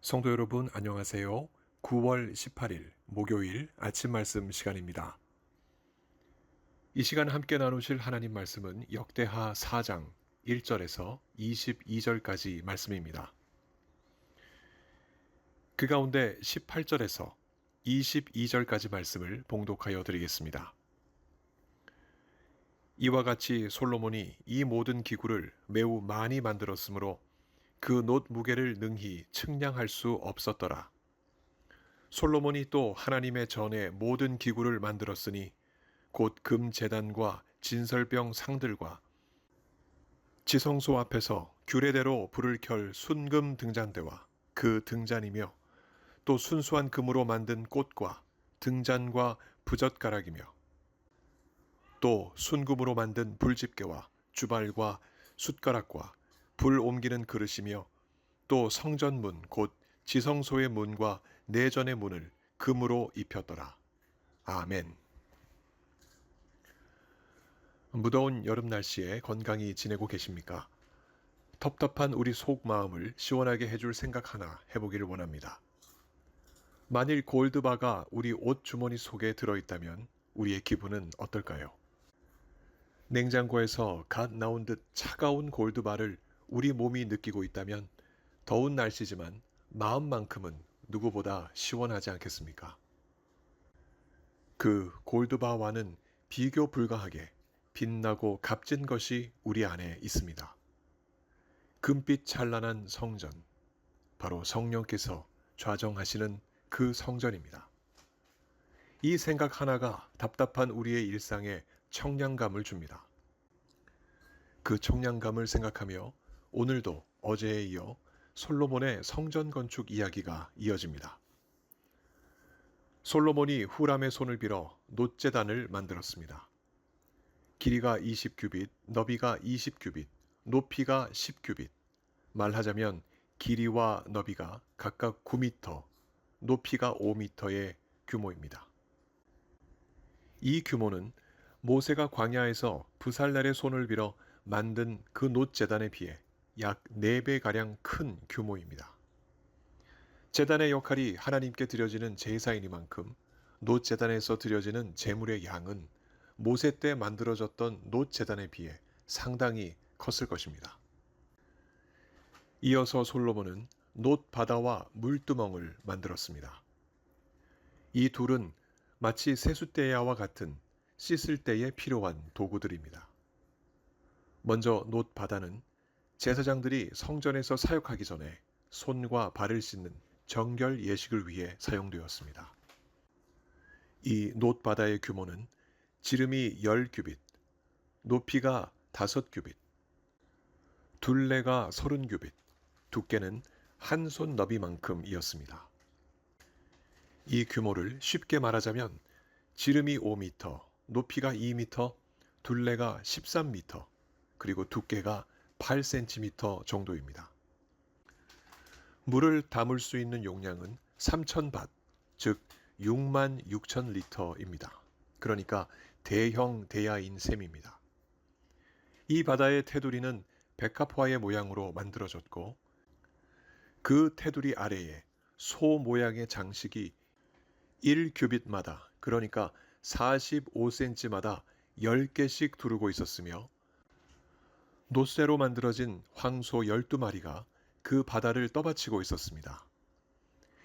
성도 여러분, 안녕하세요. 9월 18일 목요일 아침 말씀 시간입니다. 이 시간 함께 나누실 하나님 말씀은 역대하 4장 1절에서 22절까지 말씀입니다. 그 가운데 18절에서 22절까지 말씀을 봉독하여 드리겠습니다. 이와 같이 솔로몬이 이 모든 기구를 매우 많이 만들었으므로 그 놋 무게를 능히 측량할 수 없었더라. 솔로몬이 또 하나님의 전에 모든 기구를 만들었으니 곧 금 제단과 진설병 상들과 지성소 앞에서 규례대로 불을 켤 순금 등잔대와 그 등잔이며 또 순수한 금으로 만든 꽃과 등잔과 부젓가락이며 또 순금으로 만든 불집게와 주발과 숟가락과 불 옮기는 그릇이며 또 성전문 곧 지성소의 문과 내전의 문을 금으로 입혔더라. 아멘. 무더운 여름 날씨에 건강히 지내고 계십니까? 텁텁한 우리 속 마음을 시원하게 해줄 생각 하나 해보기를 원합니다. 만일 골드바가 우리 옷 주머니 속에 들어있다면 우리의 기분은 어떨까요? 냉장고에서 갓 나온 듯 차가운 골드바를 우리 몸이 느끼고 있다면 더운 날씨지만 마음만큼은 누구보다 시원하지 않겠습니까? 그 골드바와는 비교 불가하게 빛나고 값진 것이 우리 안에 있습니다. 금빛 찬란한 성전, 바로 성령께서 좌정하시는 그 성전입니다. 이 생각 하나가 답답한 우리의 일상에 청량감을 줍니다. 그 청량감을 생각하며 오늘도 어제에 이어 솔로몬의 성전 건축 이야기가 이어집니다. 솔로몬이 후람의 손을 빌어 놋제단을 만들었습니다. 길이가 20규빗, 너비가 20규빗, 높이가 10규빗, 말하자면 길이와 너비가 각각 9m, 높이가 5m의 규모입니다. 이 규모는 모세가 광야에서 부살날의 손을 빌어 만든 그 놋제단에 비해 약 4배가량 큰 규모입니다. 제단의 역할이 하나님께 드려지는 제사이니만큼 놋제단에서 드려지는 제물의 양은 모세 때 만들어졌던 놋제단에 비해 상당히 컸을 것입니다. 이어서 솔로몬은 놋바다와 물두멍을 만들었습니다. 이 둘은 마치 세숫대야와 같은 씻을 때에 필요한 도구들입니다. 먼저 놋바다는 제사장들이 성전에서 사역하기 전에 손과 발을 씻는 정결 예식을 위해 사용되었습니다. 이 놋바다의 규모는 지름이 10규빗, 높이가 5규빗, 둘레가 30규빗, 두께는 한 손 너비만큼이었습니다. 이 규모를 쉽게 말하자면 지름이 5m, 높이가 2m, 둘레가 13m, 그리고 두께가 8cm 정도입니다. 물을 담을 수 있는 용량은 3,000밭, 즉 6만 6천 리터입니다. 그러니까 대형 대야인 셈입니다. 이 바다의 테두리는 백합화의 모양으로 만들어졌고 그 테두리 아래에 소 모양의 장식이 1규빗마다, 그러니까 45cm마다 10개씩 두르고 있었으며 놋쇠로 만들어진 황소 12마리가 그 바다를 떠받치고 있었습니다.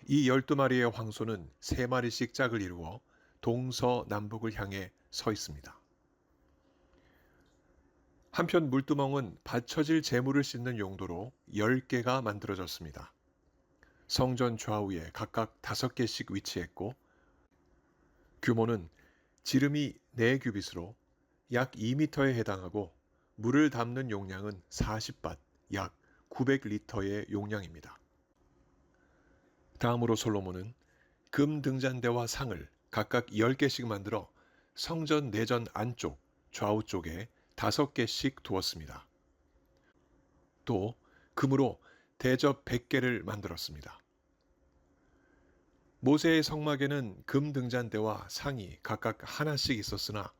이 12마리의 황소는 3마리씩 짝을 이루어 동서남북을 향해 서 있습니다. 한편 물두멍은 받쳐질 재물을 씻는 용도로 10개가 만들어졌습니다. 성전 좌우에 각각 5개씩 위치했고 규모는 지름이 4규빗으로 약 2m에 해당하고 물을 담는 용량은 40밭, 약 900리터의 용량입니다. 다음으로 솔로몬은 금 등잔대와 상을 각각 10개씩 만들어 성전 내전 안쪽, 좌우 쪽에 5개씩 두었습니다. 또 금으로 대접 100개를 만들었습니다. 모세의 성막에는 금 등잔대와 상이 각각 하나씩 있었으나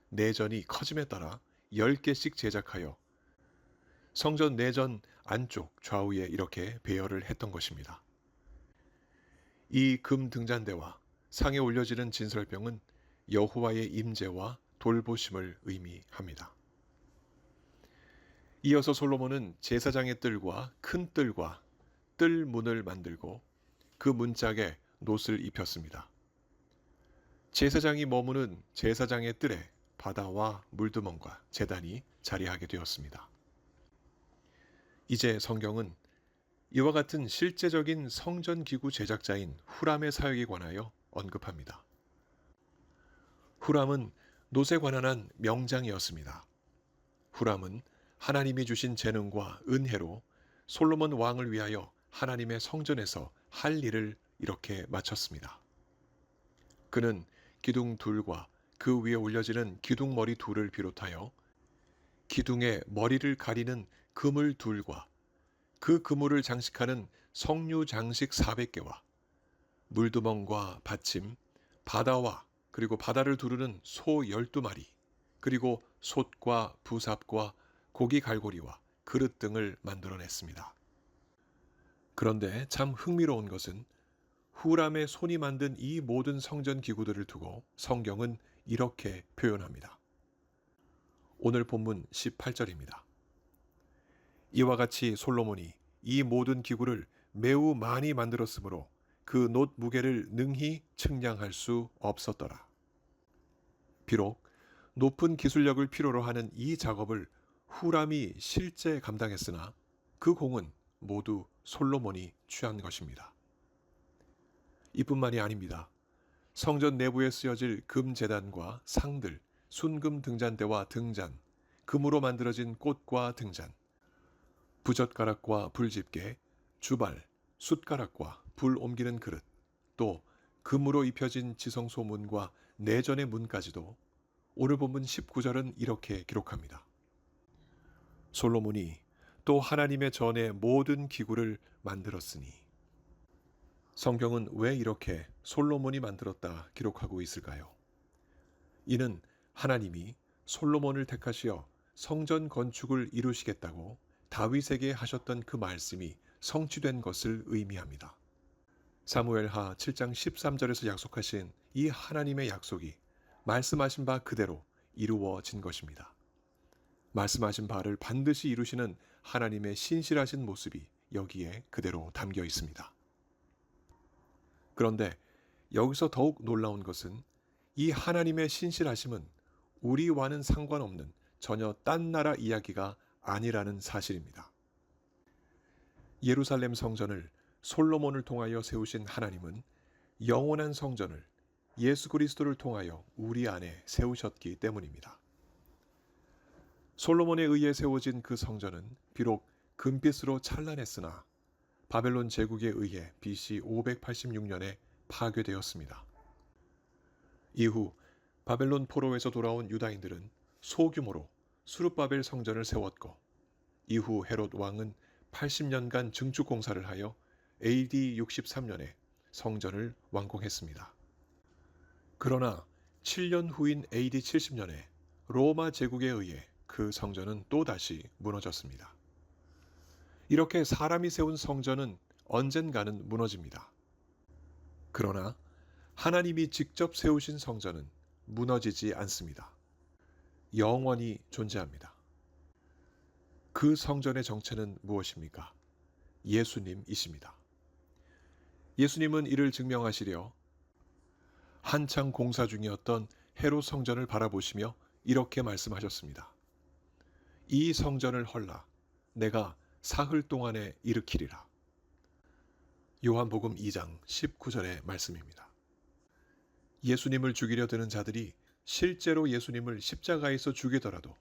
내전이 커짐에 따라 10개씩 제작하여 성전 내전 안쪽 좌우에 이렇게 배열을 했던 것입니다. 이 금 등잔대와 상에 올려지는 진설병은 여호와의 임재와 돌보심을 의미합니다. 이어서 솔로몬은 제사장의 뜰과 큰 뜰과 뜰 문을 만들고 그 문짝에 놋을 입혔습니다. 제사장이 머무는 제사장의 뜰에 바다와 물두멍과 제단이 자리하게 되었습니다. 이제 성경은 이와 같은 실제적인 성전 기구 제작자인 후람의 사역에 관하여 언급합니다. 후람은 놋에 관한 한 명장이었습니다. 후람은 하나님이 주신 재능과 은혜로 솔로몬 왕을 위하여 하나님의 성전에서 할 일을 이렇게 마쳤습니다. 그는 기둥 둘과 그 위에 올려지는 기둥머리 둘을 비롯하여 기둥의 머리를 가리는 그물 둘과 그 그물을 장식하는 성류 장식 400개와 물두멍과 받침, 바다와 그리고 바다를 두르는 소 12마리, 그리고 솥과 부삽과 고기 갈고리와 그릇 등을 만들어냈습니다. 그런데 참 흥미로운 것은 후람의 손이 만든 이 모든 성전 기구들을 두고 성경은 이렇게 표현합니다. 오늘 본문 18절입니다. 이와 같이 솔로몬이 이 모든 기구를 매우 많이 만들었으므로 그 놋 무게를 능히 측량할 수 없었더라. 비록 높은 기술력을 필요로 하는 이 작업을 후람이 실제 감당했으나 그 공은 모두 솔로몬이 취한 것입니다. 이뿐만이 아닙니다. 성전 내부에 쓰여질 금 제단과 상들, 순금 등잔대와 등잔, 금으로 만들어진 꽃과 등잔, 부젓가락과 불집게, 주발, 숯가락과 불 옮기는 그릇, 또 금으로 입혀진 지성소문과 내전의 문까지도 오늘 본문 19절은 이렇게 기록합니다. 솔로몬이 또 하나님의 전에 모든 기구를 만들었으니. 성경은 왜 이렇게 솔로몬이 만들었다 기록하고 있을까요? 이는 하나님이 솔로몬을 택하시어 성전 건축을 이루시겠다고 다윗에게 하셨던 그 말씀이 성취된 것을 의미합니다. 사무엘하 7장 13절에서 약속하신 이 하나님의 약속이 말씀하신 바 그대로 이루어진 것입니다. 말씀하신 바를 반드시 이루시는 하나님의 신실하신 모습이 여기에 그대로 담겨 있습니다. 그런데 여기서 더욱 놀라운 것은 이 하나님의 신실하심은 우리와는 상관없는 전혀 딴 나라 이야기가 아니라는 사실입니다. 예루살렘 성전을 솔로몬을 통하여 세우신 하나님은 영원한 성전을 예수 그리스도를 통하여 우리 안에 세우셨기 때문입니다. 솔로몬에 의해 세워진 그 성전은 비록 금빛으로 찬란했으나 바벨론 제국에 의해 BC 586년에 파괴되었습니다. 이후 바벨론 포로에서 돌아온 유다인들은 소규모로 수룹바벨 성전을 세웠고, 이후 헤롯 왕은 80년간 증축 공사를 하여 AD 63년에 성전을 완공했습니다. 그러나 7년 후인 AD 70년에 로마 제국에 의해 그 성전은 또다시 무너졌습니다. 이렇게 사람이 세운 성전은 언젠가는 무너집니다. 그러나 하나님이 직접 세우신 성전은 무너지지 않습니다. 영원히 존재합니다. 그 성전의 정체는 무엇입니까? 예수님이십니다. 예수님은 이를 증명하시려 한창 공사 중이었던 헤롯 성전을 바라보시며 이렇게 말씀하셨습니다. 이 성전을 헐라 내가 사흘 동안에 일으키리라. 요한복음 2장 19절의 말씀입니다. 예수님을 죽이려 드는 자들이 실제로 예수님을 십자가에서 죽이더라도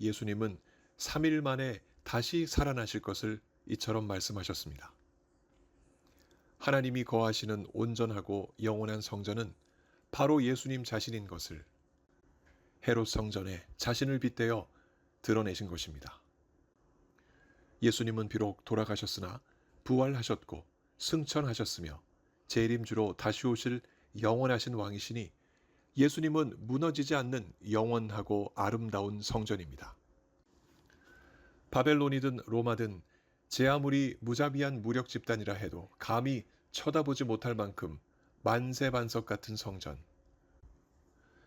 예수님은 3일 만에 다시 살아나실 것을 이처럼 말씀하셨습니다. 하나님이 거하시는 온전하고 영원한 성전은 바로 예수님 자신인 것을 헤롯 성전에 자신을 빗대어 드러내신 것입니다. 예수님은 비록 돌아가셨으나 부활하셨고 승천하셨으며 재림주로 다시 오실 영원하신 왕이시니 예수님은 무너지지 않는 영원하고 아름다운 성전입니다. 바벨론이든 로마든 제 아무리 무자비한 무력 집단이라 해도 감히 쳐다보지 못할 만큼 만세반석 같은 성전.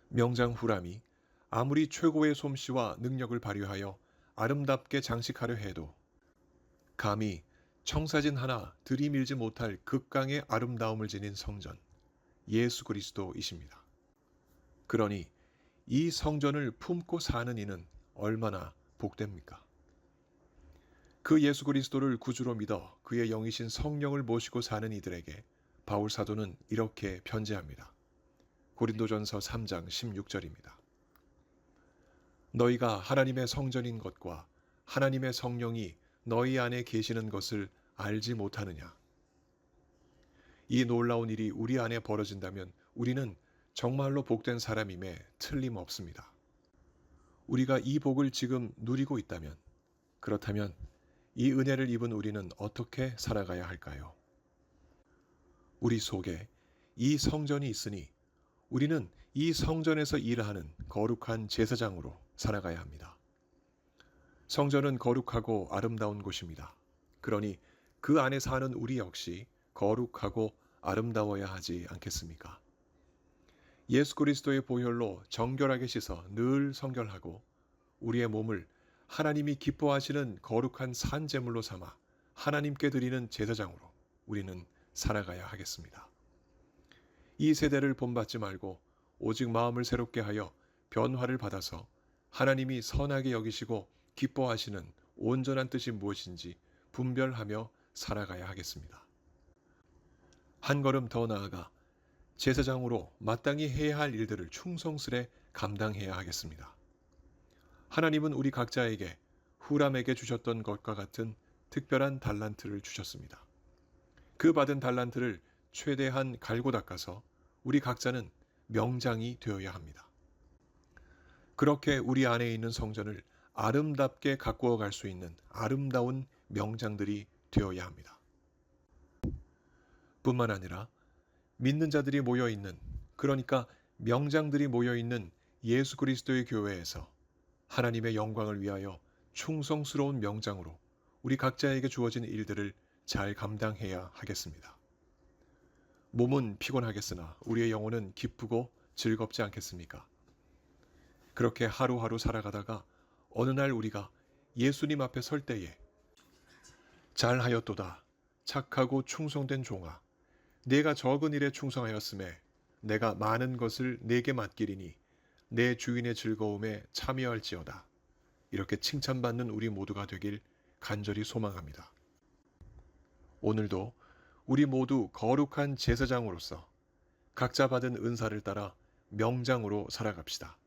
명장 후람이 아무리 최고의 솜씨와 능력을 발휘하여 아름답게 장식하려 해도 감히 청사진 하나 들이밀지 못할 극강의 아름다움을 지닌 성전, 예수 그리스도이십니다. 그러니 이 성전을 품고 사는 이는 얼마나 복됩니까? 그 예수 그리스도를 구주로 믿어 그의 영이신 성령을 모시고 사는 이들에게 바울 사도는 이렇게 편지합니다. 고린도전서 3장 16절입니다. 너희가 하나님의 성전인 것과 하나님의 성령이 너희 안에 계시는 것을 알지 못하느냐? 이 놀라운 일이 우리 안에 벌어진다면 우리는 정말로 복된 사람임에 틀림없습니다. 우리가 이 복을 지금 누리고 있다면, 그렇다면 이 은혜를 입은 우리는 어떻게 살아가야 할까요? 우리 속에 이 성전이 있으니 우리는 이 성전에서 일하는 거룩한 제사장으로 살아가야 합니다. 성전은 거룩하고 아름다운 곳입니다. 그러니 그 안에 사는 우리 역시 거룩하고 아름다워야 하지 않겠습니까? 예수 그리스도의 보혈로 정결하게 씻어 늘 성결하고 우리의 몸을 하나님이 기뻐하시는 거룩한 산제물로 삼아 하나님께 드리는 제사장으로 우리는 살아가야 하겠습니다. 이 세대를 본받지 말고 오직 마음을 새롭게 하여 변화를 받아서 하나님이 선하게 여기시고 기뻐하시는 온전한 뜻이 무엇인지 분별하며 살아가야 하겠습니다. 한 걸음 더 나아가 제사장으로 마땅히 해야 할 일들을 충성스레 감당해야 하겠습니다. 하나님은 우리 각자에게 후람에게 주셨던 것과 같은 특별한 달란트를 주셨습니다. 그 받은 달란트를 최대한 갈고 닦아서 우리 각자는 명장이 되어야 합니다. 그렇게 우리 안에 있는 성전을 아름답게 가꾸어 갈 수 있는 아름다운 명장들이 되어야 합니다. 뿐만 아니라 믿는 자들이 모여있는, 그러니까 명장들이 모여있는 예수 그리스도의 교회에서 하나님의 영광을 위하여 충성스러운 명장으로 우리 각자에게 주어진 일들을 잘 감당해야 하겠습니다. 몸은 피곤하겠으나 우리의 영혼은 기쁘고 즐겁지 않겠습니까? 그렇게 하루하루 살아가다가 어느 날 우리가 예수님 앞에 설 때에 잘하였도다 착하고 충성된 종아, 내가 적은 일에 충성하였음에 내가 많은 것을 내게 맡기리니 내 주인의 즐거움에 참여할지어다. 이렇게 칭찬받는 우리 모두가 되길 간절히 소망합니다. 오늘도 우리 모두 거룩한 제사장으로서 각자 받은 은사를 따라 명장으로 살아갑시다.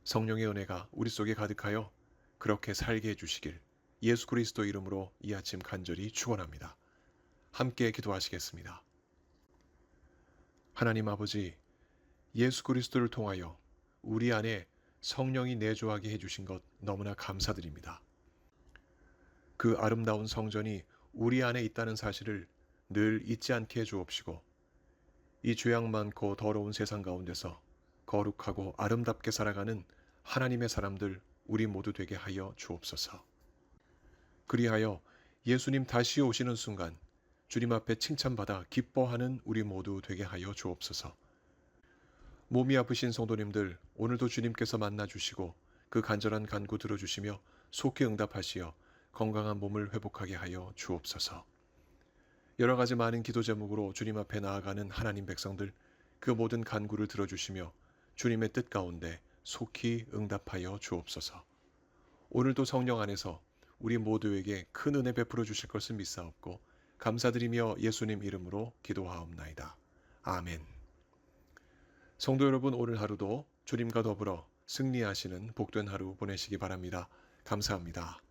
성령의 은혜가 우리 속에 가득하여 그렇게 살게 해주시길 예수 그리스도 이름으로 이 아침 간절히 축원합니다. 함께 기도하시겠습니다. 하나님 아버지, 예수 그리스도를 통하여 우리 안에 성령이 내주하게 해주신 것 너무나 감사드립니다. 그 아름다운 성전이 우리 안에 있다는 사실을 늘 잊지 않게 해주옵시고 이 죄악 많고 더러운 세상 가운데서 거룩하고 아름답게 살아가는 하나님의 사람들 우리 모두 되게 하여 주옵소서. 그리하여 예수님 다시 오시는 순간 주님 앞에 칭찬받아 기뻐하는 우리 모두 되게 하여 주옵소서. 몸이 아프신 성도님들 오늘도 주님께서 만나주시고 그 간절한 간구 들어주시며 속히 응답하시어 건강한 몸을 회복하게 하여 주옵소서. 여러 가지 많은 기도 제목으로 주님 앞에 나아가는 하나님 백성들 그 모든 간구를 들어주시며 주님의 뜻 가운데 속히 응답하여 주옵소서. 오늘도 성령 안에서 우리 모두에게 큰 은혜 베풀어 주실 것을 믿사옵고 감사드리며 예수님 이름으로 기도하옵나이다. 아멘. 성도 여러분, 오늘 하루도 주님과 더불어 승리하시는 복된 하루 보내시기 바랍니다. 감사합니다.